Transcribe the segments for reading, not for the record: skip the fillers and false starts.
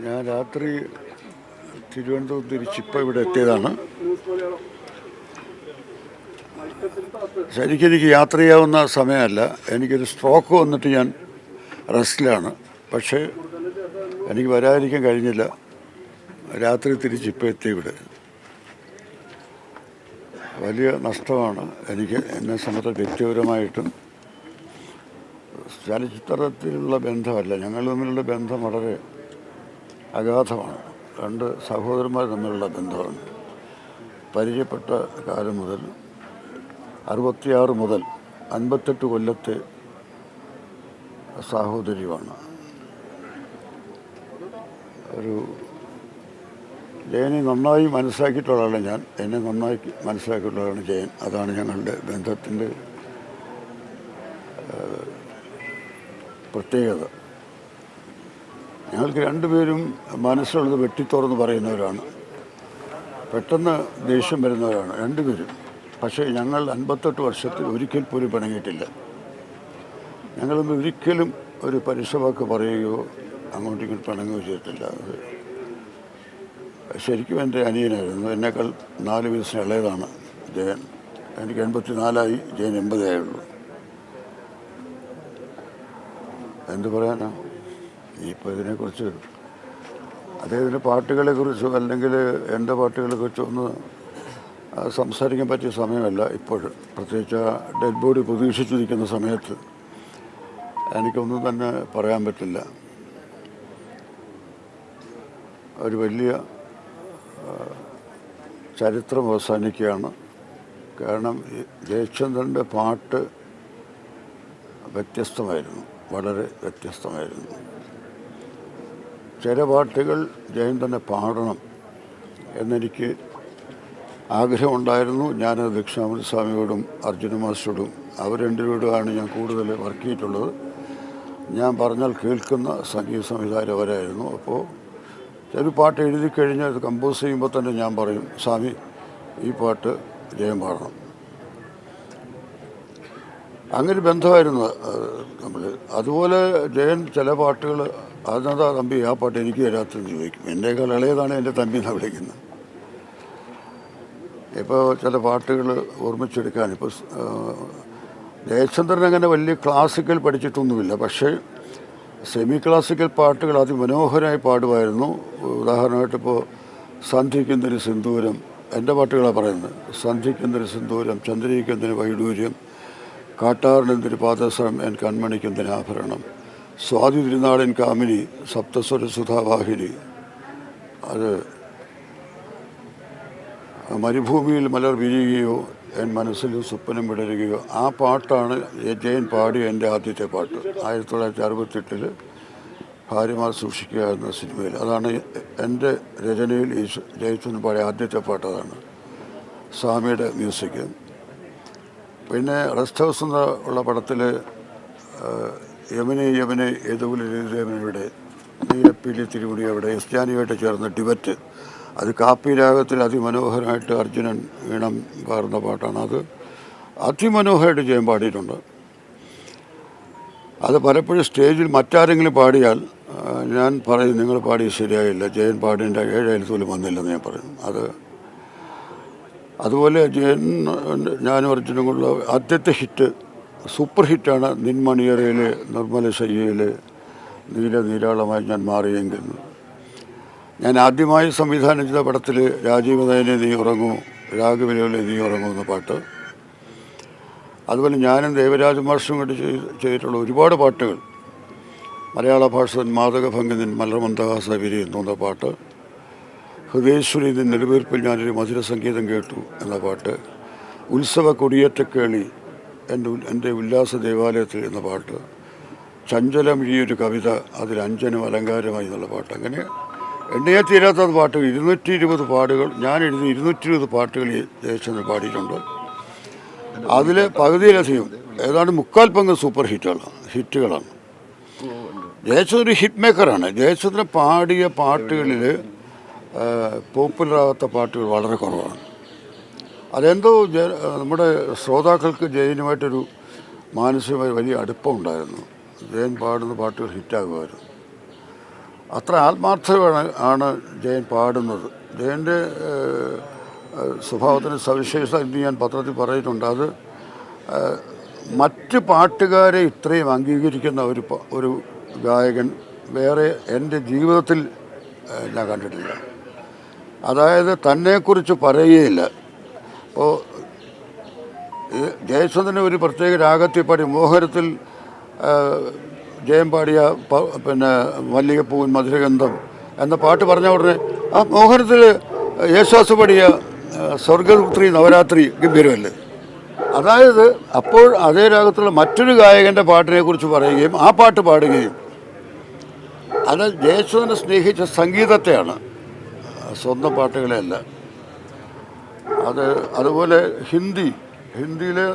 ഞാൻ രാത്രി തിരുവനന്തപുരത്ത് തിരിച്ചിപ്പോൾ ഇവിടെ എത്തിയതാണ്. ശരിക്കും എനിക്ക് യാത്ര ചെയ്യാവുന്ന സമയമല്ല. എനിക്കൊരു സ്ട്രോക്ക് വന്നിട്ട് ഞാൻ റെസ്റ്റിലാണ്. പക്ഷേ എനിക്ക് വരാതിരിക്കാൻ കഴിഞ്ഞില്ല. രാത്രി തിരിച്ചിപ്പോൾ എത്തി ഇവിടെ. വലിയ നഷ്ടമാണ് എനിക്ക്, എന്നെ സംബന്ധിച്ച് വ്യക്തിപരമായിട്ടും. ചലച്ചിത്രത്തിലുള്ള ബന്ധമല്ല, ഞങ്ങൾ തമ്മിലുള്ള ബന്ധം വളരെ അഗാധമാണ്. രണ്ട് സഹോദരന്മാർ തമ്മിലുള്ള ബന്ധമാണ്. പരിചയപ്പെട്ട കാലം മുതൽ 66 മുതൽ 58 കൊല്ലത്തെ സാഹോദര്യമാണ്. ഒരു ജയനെ നന്നായി മനസ്സിലാക്കിയിട്ടുള്ളതാണ് ഞാൻ, എന്നെ നന്നായി മനസ്സിലാക്കിയിട്ടുള്ളതാണ് ജയൻ. അതാണ് ഞങ്ങളുടെ ബന്ധത്തിൻ്റെ പ്രത്യേകത. ഞങ്ങൾക്ക് രണ്ടുപേരും മനസ്സിലുള്ളത് വെട്ടിത്തുറന്ന് പറയുന്നവരാണ്. പെട്ടെന്ന് ദേഷ്യം വരുന്നവരാണ് രണ്ടുപേരും. പക്ഷേ ഞങ്ങൾ 58 വർഷത്തിൽ ഒരിക്കൽ പോലും പിണങ്ങിയിട്ടില്ല. ഞങ്ങളൊന്നും ഒരിക്കലും ഒരു പരുഷവാക്ക് പറയുകയോ അങ്ങോട്ടേക്കും പിണങ്ങുകയോ ചെയ്തിട്ടില്ല. അത് ശരിക്കും എൻ്റെ അനിയനായിരുന്നു. എന്നേക്കാൾ 4 വയസ്സിന് ഇളയതാണ് ജയൻ. എനിക്ക് 84 ജയൻ 80 എന്ത് പറയാനാ ഇപ്പോൾ ഇതിനെക്കുറിച്ച്? അദ്ദേഹത്തിൻ്റെ പാട്ടുകളെക്കുറിച്ചോ അല്ലെങ്കിൽ എൻ്റെ പാട്ടുകളെക്കുറിച്ചോ ഒന്ന് സംസാരിക്കാൻ പറ്റിയ സമയമല്ല ഇപ്പോഴും. പ്രത്യേകിച്ച് ഡെഡ് ബോഡി പ്രതീക്ഷിച്ചിരിക്കുന്ന സമയത്ത് എനിക്കൊന്നും തന്നെ പറയാൻ പറ്റില്ല. ഒരു വലിയ ചരിത്രം അവസാനിക്കുകയാണ്. കാരണം ജയചന്ദ്രൻ്റെ പാട്ട് വ്യത്യസ്തമായിരുന്നു, വളരെ വ്യത്യസ്തമായിരുന്നു. ചില പാട്ടുകൾ ജയൻ തന്നെ പാടണം എന്നെനിക്ക് ആഗ്രഹമുണ്ടായിരുന്നു. ഞാനത് ദക്ഷിണാമൂർത്തി സ്വാമിയോടും അർജുന മാസ്റ്ററോടും അവർ രണ്ടുപേരോടുമാണ് ഞാൻ കൂടുതൽ വർക്ക് ചെയ്തിട്ടുള്ളത്. ഞാൻ പറഞ്ഞാൽ കേൾക്കുന്ന സംഗീത സംവിധായകർ അവരായിരുന്നു. അപ്പോൾ ഒരു പാട്ട് എഴുതി കഴിഞ്ഞാൽ അത് കമ്പോസ് ചെയ്യുമ്പോൾ തന്നെ ഞാൻ പറയും, സ്വാമി ഈ പാട്ട് ജയൻ പാടണം. അങ്ങനെ ബന്ധമായിരുന്നു നമ്മൾ. അതുപോലെ ജയൻ ചില പാട്ടുകൾ അതെന്താ തമ്പി ആ പാട്ട് എനിക്ക് തരാത്തെന്ന് ചോദിക്കും. എൻ്റെക്കാൾ ഇളയതാണ് എൻ്റെ തമ്പി എന്നാണ് വിളിക്കുന്നത്. ഇപ്പോൾ ചില പാട്ടുകൾ ഓർമ്മിച്ചെടുക്കാൻ, ഇപ്പോൾ ജയചന്ദ്രൻ അങ്ങനെ വലിയ ക്ലാസിക്കൽ പഠിച്ചിട്ടൊന്നുമില്ല. പക്ഷേ സെമി ക്ലാസിക്കൽ പാട്ടുകൾ അതിമനോഹരമായി പാടുമായിരുന്നു. ഉദാഹരണമായിട്ട് ഇപ്പോൾ സന്ധിക്കുന്നൊരു സിന്ദൂരം, എൻ്റെ പാട്ടുകളാണ് പറയുന്നത്. സന്ധിക്കുന്നൊരു സിന്ദൂരം, ചന്ദ്രിക്കുന്നൊരു വൈഡൂര്യം, കാട്ടാറിനെന്തൊരു പാദസരം, എൻ കൺമണിക്കുന്നൊരു ആഭരണം, സ്വാതി തിരുനാടൻ കാമിനി, സപ്തസ്വര സുധാവാഹിനി, അത് മരുഭൂമിയിൽ മലർ വിരിയുകയോ എൻ മനസ്സിൽ സ്വപ്നം വിടരുകയോ. ആ പാട്ടാണ് ജയൻ പാടിയ എൻ്റെ ആദ്യത്തെ പാട്ട്. 1968 ഭാര്യമാർ സൂക്ഷിക്കുക എന്ന സിനിമയിൽ. അതാണ് എൻ്റെ രചനയിൽ ജയചന്ദ്രൻ പാടിയ ആദ്യത്തെ പാട്ട്. അതാണ് സ്വാമിയുടെ മ്യൂസിക്. പിന്നെ റെസ്റ്റ് ഹൗസ് എന്നുള്ള പടത്തിൽ യമുനെ യമുനെ ഏതുപോലെ നീലപ്പീലി തിരുമുടി അവിടെ എസ് ജാനുവായിട്ട് ചേർന്ന ഡിബറ്റ്, അത് കാപ്പി രാഗത്തിൽ അതിമനോഹരമായിട്ട് അർജുനൻ ഈണം പാടുന്ന പാട്ടാണ്. അത് അതിമനോഹരമായിട്ട് ജയൻ പാടിയിട്ടുണ്ട്. അത് പലപ്പോഴും സ്റ്റേജിൽ മറ്റാരെങ്കിലും പാടിയാൽ ഞാൻ പറയും നിങ്ങൾ പാടിയത് ശരിയായില്ല, ജയൻ പാടേണ്ട 7 എഴുത്തോലും വന്നില്ലെന്ന് ഞാൻ പറയും. അതുപോലെ ജയൻ ഞാനും അർജുനും കൊണ്ടുള്ള ആദ്യത്തെ ഹിറ്റ്, സൂപ്പർ ഹിറ്റാണ് നിൻമണിയറയിലെ നിർമ്മല ശയ്യയിലെ നീല നീരാളമായി ഞാൻ മാറിയെങ്കിൽ. ഞാൻ ആദ്യമായി സംവിധാനം ചെയ്ത പടത്തിൽ രാജീവ് നയനെ നീ ഉറങ്ങൂ, രാഘവിലെ നീ ഉറങ്ങൂ എന്ന പാട്ട്. അതുപോലെ ഞാനും ദേവരാജ മാസ്റ്ററും കൊണ്ട് ചെയ്തിട്ടുള്ള ഒരുപാട് പാട്ടുകൾ. മലയാള ഭാഷ മാതകഭംഗിൻ മലർമന്ദഹാസ വിരിയുന്നു എന്ന പാട്ട്, ഹൃദയേശ്വരി നിൻ നെടുവീർപ്പിൽ ഞാനൊരു മധുര സംഗീതം കേട്ടു എന്ന പാട്ട്, ഉത്സവ കൊടിയേറ്റക്കേളി എൻ്റെ ഉല്ലാസ ദേവാലയത്തിൽ എന്ന പാട്ട്, ചഞ്ചലമിഴിയൊരു കവിത അതിൽ അഞ്ജനം അലങ്കാരമായി എന്നുള്ള പാട്ട്. അങ്ങനെ എണ്ണയെ തീരാത്ത പാട്ടുകൾ, 220 പാട്ടുകൾ ഞാൻ എഴുതി 220 പാട്ടുകൾ ജയചന്ദ്രൻ പാടിയിട്ടുണ്ട്. അതിൽ പകുതിയിലധികം ഏതാണ്ട് 3/4 പങ്ക് സൂപ്പർ ഹിറ്റുകളാണ്. ജയചന്ദ്രൻ ഒരു ഹിറ്റ് മേക്കറാണ്. ജയചന്ദ്രൻ പാടിയ പാട്ടുകളിൽ പോപ്പുലറാകാത്ത പാട്ടുകൾ വളരെ കുറവാണ്. അതെന്തോ നമ്മുടെ ശ്രോതാക്കൾക്ക് ജയനുമായിട്ടൊരു മാനസികമായി വലിയ അടുപ്പമുണ്ടായിരുന്നു. ജയൻ പാടുന്ന പാട്ടുകൾ ഹിറ്റാകുമായിരുന്നു. അത്ര ആത്മാർത്ഥമാണ് ജയൻ പാടുന്നത്. ജയൻ്റെ സ്വഭാവത്തിൻ്റെ സവിശേഷത ഇന്ന് ഞാൻ പത്രത്തിൽ പറയുന്നുണ്ട്. അത് മറ്റ് പാട്ടുകാരെ ഇത്രയും അംഗീകരിക്കുന്ന ഒരു ഗായകൻ വേറെ എൻ്റെ ജീവിതത്തിൽ ഞാൻ കണ്ടിട്ടില്ല. അതായത് തന്നെക്കുറിച്ച് പറയുകയില്ല. ഇപ്പോൾ ജയചന്ദ്രന് ഒരു പ്രത്യേക രാഗത്തിൽ പാടി മോഹനത്തിൽ ജയം പാടിയ പിന്നെ മല്ലികപ്പൂവിൻ മധുരഗന്ധം എന്ന പാട്ട് പറഞ്ഞ ഉടനെ ആ മോഹനത്തിൽ യേശുദാസ് പാടിയ സ്വർഗപുത്രി നവരാത്രി ഗംഭീരമല്ലേ. അതായത് അപ്പോൾ അതേ രാഗത്തിലുള്ള മറ്റൊരു ഗായകൻ്റെ പാട്ടിനെക്കുറിച്ച് പറയുകയും ആ പാട്ട് പാടുകയും, അത് ജയചന്ദ്രനെ സ്നേഹിച്ച സംഗീതത്തെയാണ്, സ്വന്തം പാട്ടുകളെയല്ല. അതുപോലെ ഹിന്ദിയിലെ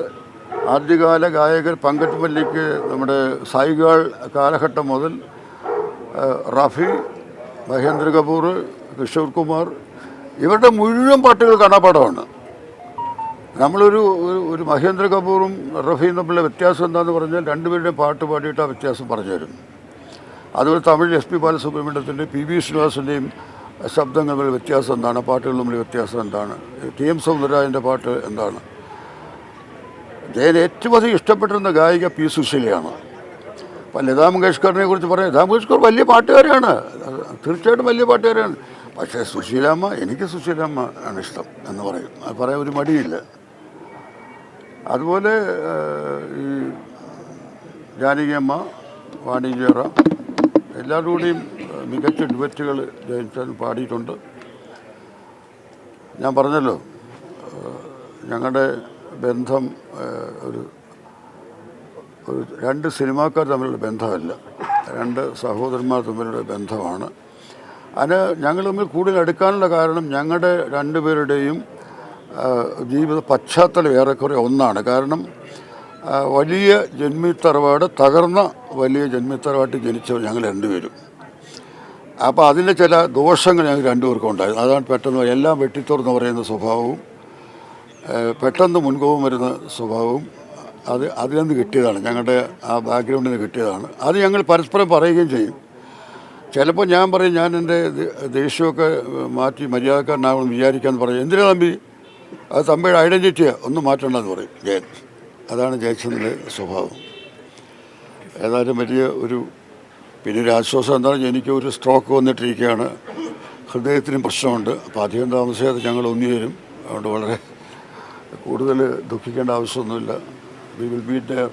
ആദ്യകാല ഗായകർ പങ്കജ് മല്ലിക്, നമ്മുടെ സായിഗാൾ കാലഘട്ടം മുതൽ റഫി, മഹേന്ദ്ര കപൂർ, കിഷോർ കുമാർ, ഇവരുടെ മുഴുവൻ പാട്ടുകൾ കാണാപ്പാടമാണ്. ഒരു മഹേന്ദ്ര കപൂറും റഫിയും തമ്മിലുള്ള വ്യത്യാസം എന്താണെന്ന് പറഞ്ഞാൽ രണ്ടുപേരുടെയും പാട്ട് പാടിയിട്ട് ആ വ്യത്യാസം പറഞ്ഞു തരും. അതുപോലെ തമിഴ് SP ബാലസുബ്രഹ്മണ്യത്തിൻ്റെയും PB ശ്രീനിവാസൻ്റെയും ശബ്ദങ്ങൾ തമ്മിൽ വ്യത്യാസം എന്താണ്, പാട്ടുകൾ തമ്മിൽ വ്യത്യാസം എന്താണ്, TM സൗന്ദരരാജൻ്റെ പാട്ട് എന്താണ്. ജയൻ ഏറ്റവും അധികം ഇഷ്ടപ്പെട്ടിരുന്ന ഗായിക P സുശീലയാണ്. അപ്പം ലതാ മങ്കേഷ്കറിനെ കുറിച്ച് പറയാം, ലതാ മങ്കേഷ്കർ വലിയ പാട്ടുകാരാണ്, തീർച്ചയായിട്ടും വലിയ പാട്ടുകാരാണ്. പക്ഷേ എനിക്ക് സുശീലാമ്മ ആണ് ഇഷ്ടം എന്ന് പറയും. അത് പറയാൻ ഒരു മടിയില്ല. അതുപോലെ ഈ ജാനകിയമ്മ, വാണിജ്യറാം, എല്ലാവരുടെ കൂടിയും മികച്ച ഡുവറ്റുകൾ ജയൻ പാടിയിട്ടുണ്ട്. ഞാൻ പറഞ്ഞല്ലോ, ഞങ്ങളുടെ ബന്ധം ഒരു രണ്ട് സിനിമാക്കാർ തമ്മിലുള്ള ബന്ധമല്ല, രണ്ട് സഹോദരന്മാർ തമ്മിലുള്ള ബന്ധമാണ്. അതിന് ഞങ്ങൾ തമ്മിൽ കൂടുതൽ എടുക്കാനുള്ള കാരണം ഞങ്ങളുടെ രണ്ടുപേരുടെയും ജീവിത പശ്ചാത്തലം ഏറെക്കുറെ ഒന്നാണ്. കാരണം വലിയ ജന്മിത്തറവാട് തകർന്ന വലിയ ജന്മിത്തറവാട്ടിൽ ജനിച്ചവർ ഞങ്ങൾ രണ്ടുപേരും. അപ്പോൾ അതിൻ്റെ ചില ദോഷങ്ങൾ ഞങ്ങൾക്ക് രണ്ടുപേർക്കും ഉണ്ടായിരുന്നു. അതാണ് പെട്ടെന്ന് എല്ലാം വെട്ടിത്തുറന്ന് പറയുന്ന സ്വഭാവവും പെട്ടെന്ന് മുൻകോപം വരുന്ന സ്വഭാവവും അതിൽ നിന്ന് കിട്ടിയതാണ്, ഞങ്ങളുടെ ആ ബാക്ക്ഗ്രൗണ്ടിൽ നിന്ന് കിട്ടിയതാണ്. അത് ഞങ്ങൾ പരസ്പരം പറയുകയും ചെയ്യും. ചിലപ്പോൾ ഞാൻ പറയും, ഞാൻ എൻ്റെ ദേഷ്യമൊക്കെ മാറ്റി മര്യാദക്കാരനാവണമെന്ന് വിചാരിക്കാമെന്ന് പറയും. എന്തിനാ തമ്പി, അത് തമ്പിയുടെ ഐഡൻറ്റിറ്റിയാണ്, ഒന്നും മാറ്റണമെന്ന് പറയും ജയൻ. അതാണ് ജയചന്ദ്രൻ്റെ സ്വഭാവം. ഏതായാലും പിന്നെ ഒരു ആശ്വാസം എന്താണെന്ന് എനിക്ക് ഒരു സ്ട്രോക്ക് വന്നിട്ടിരിക്കുകയാണ്, ഹൃദയത്തിനും പ്രശ്നമുണ്ട്. അപ്പോൾ അധികം താമസിയാതെ ഞങ്ങൾ ഒന്നുചേരും. അതുകൊണ്ട് വളരെ കൂടുതൽ ദുഃഖിക്കേണ്ട ആവശ്യമൊന്നുമില്ല. We will be there.